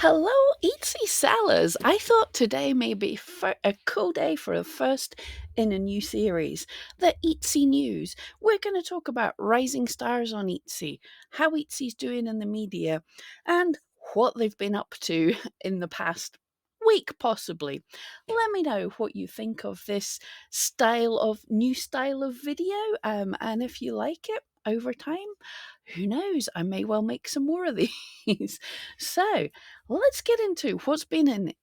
Hello, Etsy sellers. I thought today may be a cool day for a first in a new series, the Etsy News. We're going to talk about rising stars on Etsy, how Etsy's doing in the media, and what they've been up to in the past week, possibly. Let me know what you think of this new style of video, and if you like it over time, who knows? I may well make some more of these. So, let's get into what's been in the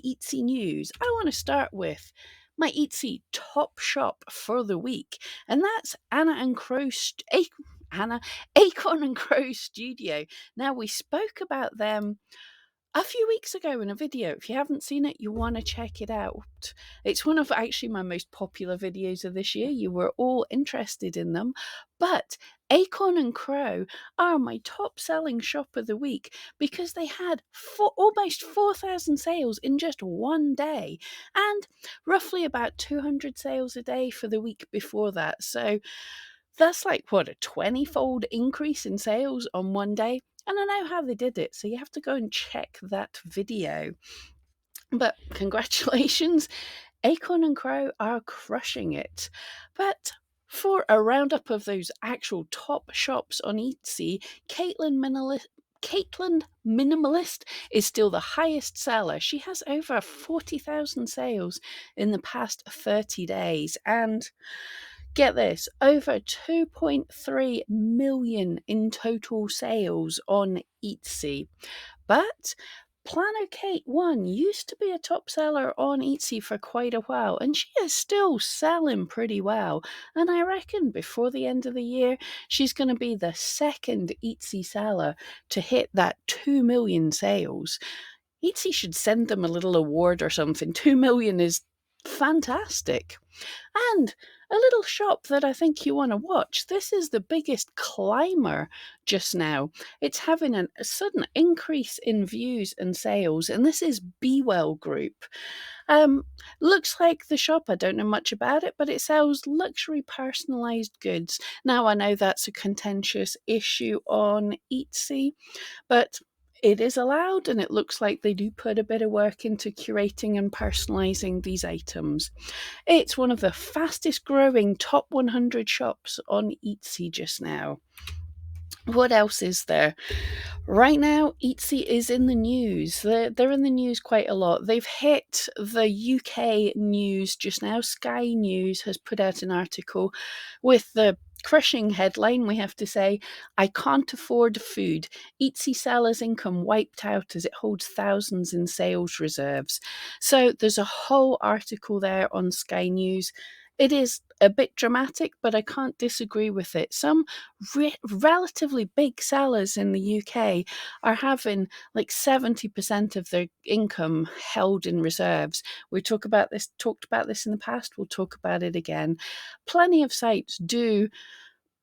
Etsy news. I want to start with my Etsy top shop for the week, and that's Anna Acorn and Crow Studio. Now we spoke about them a few weeks ago in a video. If you haven't seen it, you want to check it out. It's one of actually my most popular videos of this year. You were all interested in them. But Acorn and Crow are my top selling shop of the week because they had almost 4,000 sales in just one day and roughly about 200 sales a day for the week before that. So that's like, what, a 20-fold increase in sales on one day? And I know how they did it, so you have to go and check that video. But congratulations, Acorn and Crow are crushing it. But for a roundup of those actual top shops on Etsy, Caitlin Minimalist is still the highest seller. She has over 40,000 sales in the past 30 days. And get this, over 2.3 million in total sales on Etsy. But Plano Kate 1 used to be a top seller on Etsy for quite a while, and she is still selling pretty well. And I reckon before the end of the year, she's going to be the second Etsy seller to hit that 2 million sales. Etsy should send them a little award or something. 2 million is fantastic. And a little shop that I think you want to watch. This is the biggest climber just now. It's having a sudden increase in views and sales, and this is Be Well Group. Looks like the shop, I don't know much about it, but it sells luxury personalized goods. Now, I know that's a contentious issue on Etsy, but it is allowed, and it looks like they do put a bit of work into curating and personalizing these items. It's one of the fastest growing top 100 shops on Etsy just now. What else is there? Right now, Etsy is in the news. They're in the news quite a lot. They've hit the UK news just now. Sky News has put out an article with the crushing headline, we have to say, "I can't afford food. Etsy sellers' income wiped out as it holds thousands in sales reserves." So there's a whole article there on Sky News. It is a bit dramatic, but I can't disagree with it. Some relatively big sellers in the UK are having like 70% of their income held in reserves. We talked about this in the past. We'll talk about it again. Plenty of sites do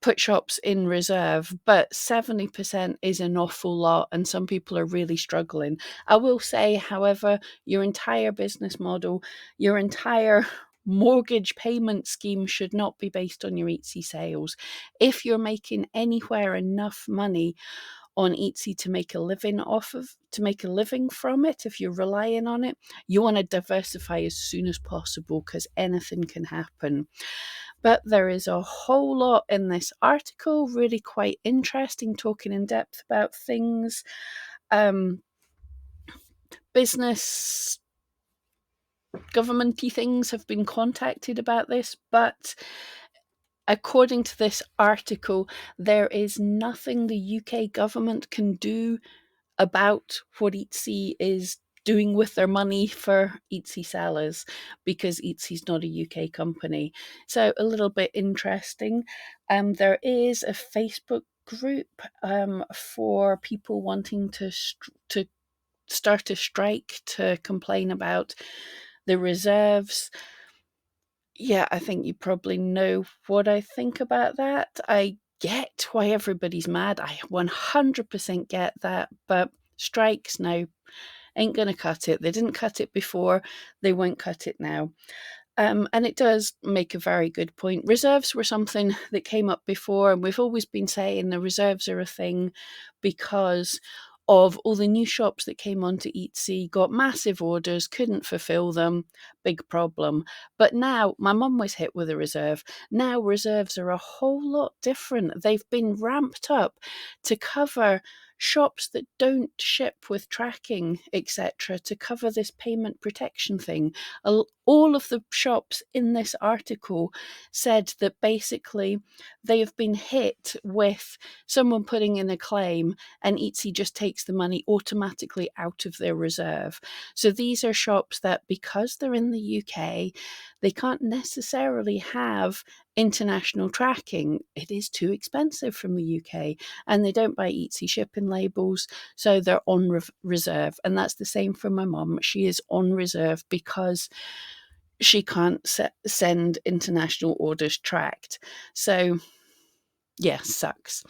put shops in reserve, but 70% is an awful lot, and some people are really struggling. I will say, however, your entire business model, your entire mortgage payment scheme should not be based on your Etsy sales. If you're making anywhere enough money on Etsy to make a living from it, if you're relying on it, you want to diversify as soon as possible because anything can happen. But there is a whole lot in this article, really quite interesting, talking in depth about things. Business, governmenty things have been contacted about this, but according to this article, there is nothing the UK government can do about what Etsy is doing with their money for Etsy sellers because Etsy's not a UK company. So a little bit interesting. There is a Facebook group for people wanting to start a strike to complain about the reserves. Yeah, I think you probably know what I think about that. I get why everybody's mad. I 100% get that, but strikes, no, ain't going to cut it. They didn't cut it before, they won't cut it now. And it does make a very good point. Reserves were something that came up before, and we've always been saying the reserves are a thing because of all the new shops that came onto Etsy, got massive orders, couldn't fulfill them, big problem. But now my mum was hit with a reserve. Now reserves are a whole lot different. They've been ramped up to cover shops that don't ship with tracking, etc., to cover this payment protection thing. All of the shops in this article said that basically they have been hit with someone putting in a claim and Etsy just takes the money automatically out of their reserve. So these are shops that, because they're in the UK, they can't necessarily have international tracking. It is too expensive from the UK, and they don't buy Etsy shipping labels, so they're on reserve. And that's the same for my mum. She is on reserve because she can't send international orders tracked. So yeah, sucks.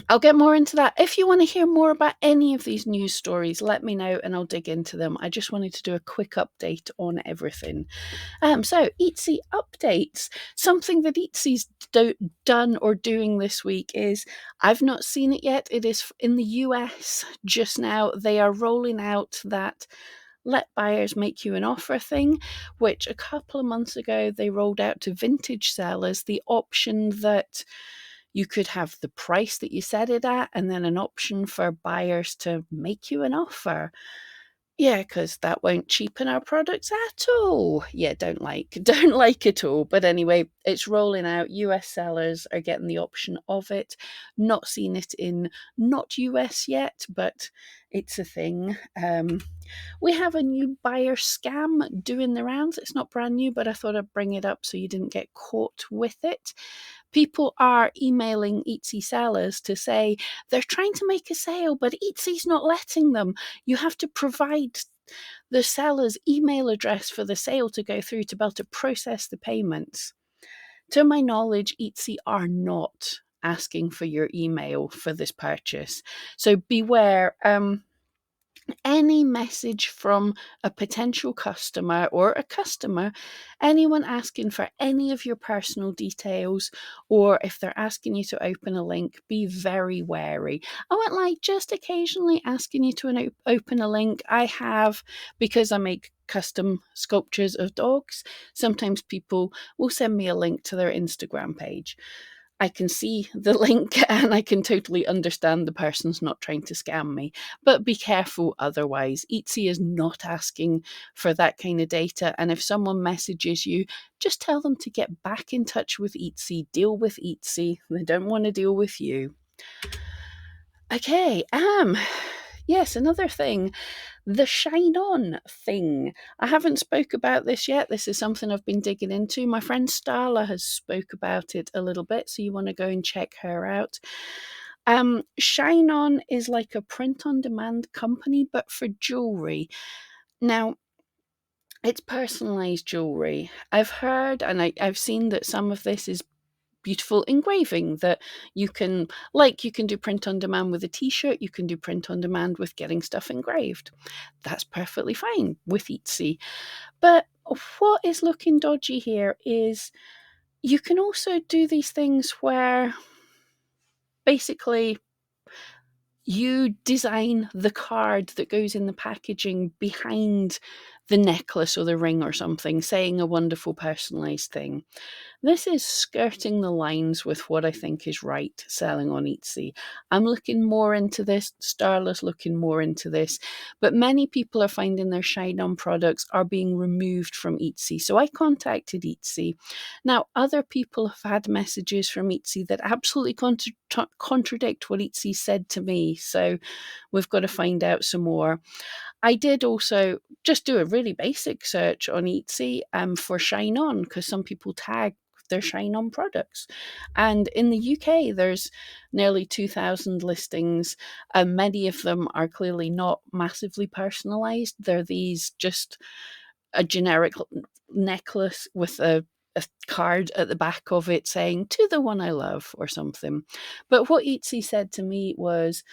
I'll get more into that. If you want to hear more about any of these news stories, let me know and I'll dig into them. I just wanted to do a quick update on everything. So Etsy updates. Something that Etsy's done or doing this week is, I've not seen it yet. It is in the US just now. They are rolling out that let buyers make you an offer thing, which a couple of months ago they rolled out to vintage sellers, the option that you could have the price that you set it at and then an option for buyers to make you an offer. Yeah, because that won't cheapen our products at all. Yeah, don't like at all. But anyway, it's rolling out. US sellers are getting the option of it. Not seen it in not US yet, but it's a thing. We have a new buyer scam doing the rounds. It's not brand new, but I thought I'd bring it up so you didn't get caught with it. People are emailing Etsy sellers to say they're trying to make a sale, but Etsy's not letting them. You have to provide the seller's email address for the sale to go through to be able to process the payments. To my knowledge, Etsy are not asking for your email for this purchase. So beware. Any message from a potential customer or a customer, anyone asking for any of your personal details, or if they're asking you to open a link, be very wary. I won't lie, just occasionally asking you to open a link. I have, because I make custom sculptures of dogs, sometimes people will send me a link to their Instagram page. I can see the link and I can totally understand the person's not trying to scam me. But be careful otherwise. Etsy is not asking for that kind of data. And if someone messages you, just tell them to get back in touch with Etsy, deal with Etsy. They don't want to deal with you. Okay, yes, another thing, the ShineOn thing. I haven't spoke about this yet. This is something I've been digging into. My friend Starla has spoke about it a little bit, so you want to go and check her out. ShineOn is like a print-on-demand company, but for jewelry. Now, it's personalized jewelry. I've heard and I've seen that some of this is beautiful engraving that you can do print on demand with a t-shirt, you can do print on demand with getting stuff engraved. That's perfectly fine with Etsy. But what is looking dodgy here is you can also do these things where basically you design the card that goes in the packaging behind the necklace or the ring or something, saying a wonderful personalized thing. This is skirting the lines with what I think is right selling on Etsy. I'm looking more into this. Starla's looking more into this. But many people are finding their ShineOn products are being removed from Etsy. So I contacted Etsy. Now, other people have had messages from Etsy that absolutely contradict what Etsy said to me. So we've got to find out some more. I did also just do a really basic search on Etsy for ShineOn, because some people tag their ShineOn products. And in the UK, there's nearly 2,000 listings, and many of them are clearly not massively personalized. They're these just a generic necklace with a card at the back of it saying, "To the one I love," or something. But what Etsy said to me was,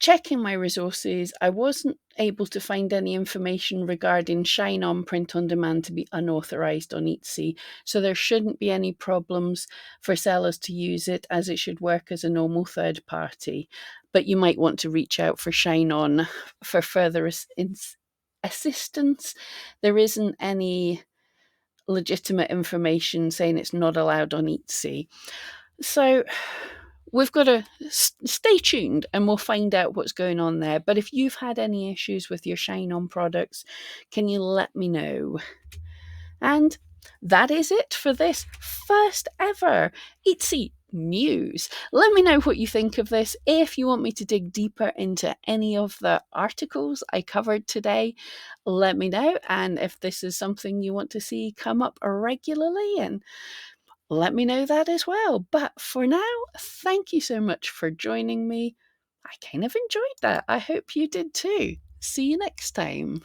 checking my resources, I wasn't able to find any information regarding ShineOn print on demand to be unauthorized on Etsy. So there shouldn't be any problems for sellers to use it, as it should work as a normal third party. But you might want to reach out for ShineOn for further assistance. There isn't any legitimate information saying it's not allowed on Etsy. So we've got to stay tuned and we'll find out what's going on there. But if you've had any issues with your ShineOn products, can you let me know? And that is it for this first ever Etsy news. Let me know what you think of this. If you want me to dig deeper into any of the articles I covered today, let me know. And if this is something you want to see come up regularly, and let me know that as well. But for now, thank you so much for joining me. I kind of enjoyed that. I hope you did too. See you next time.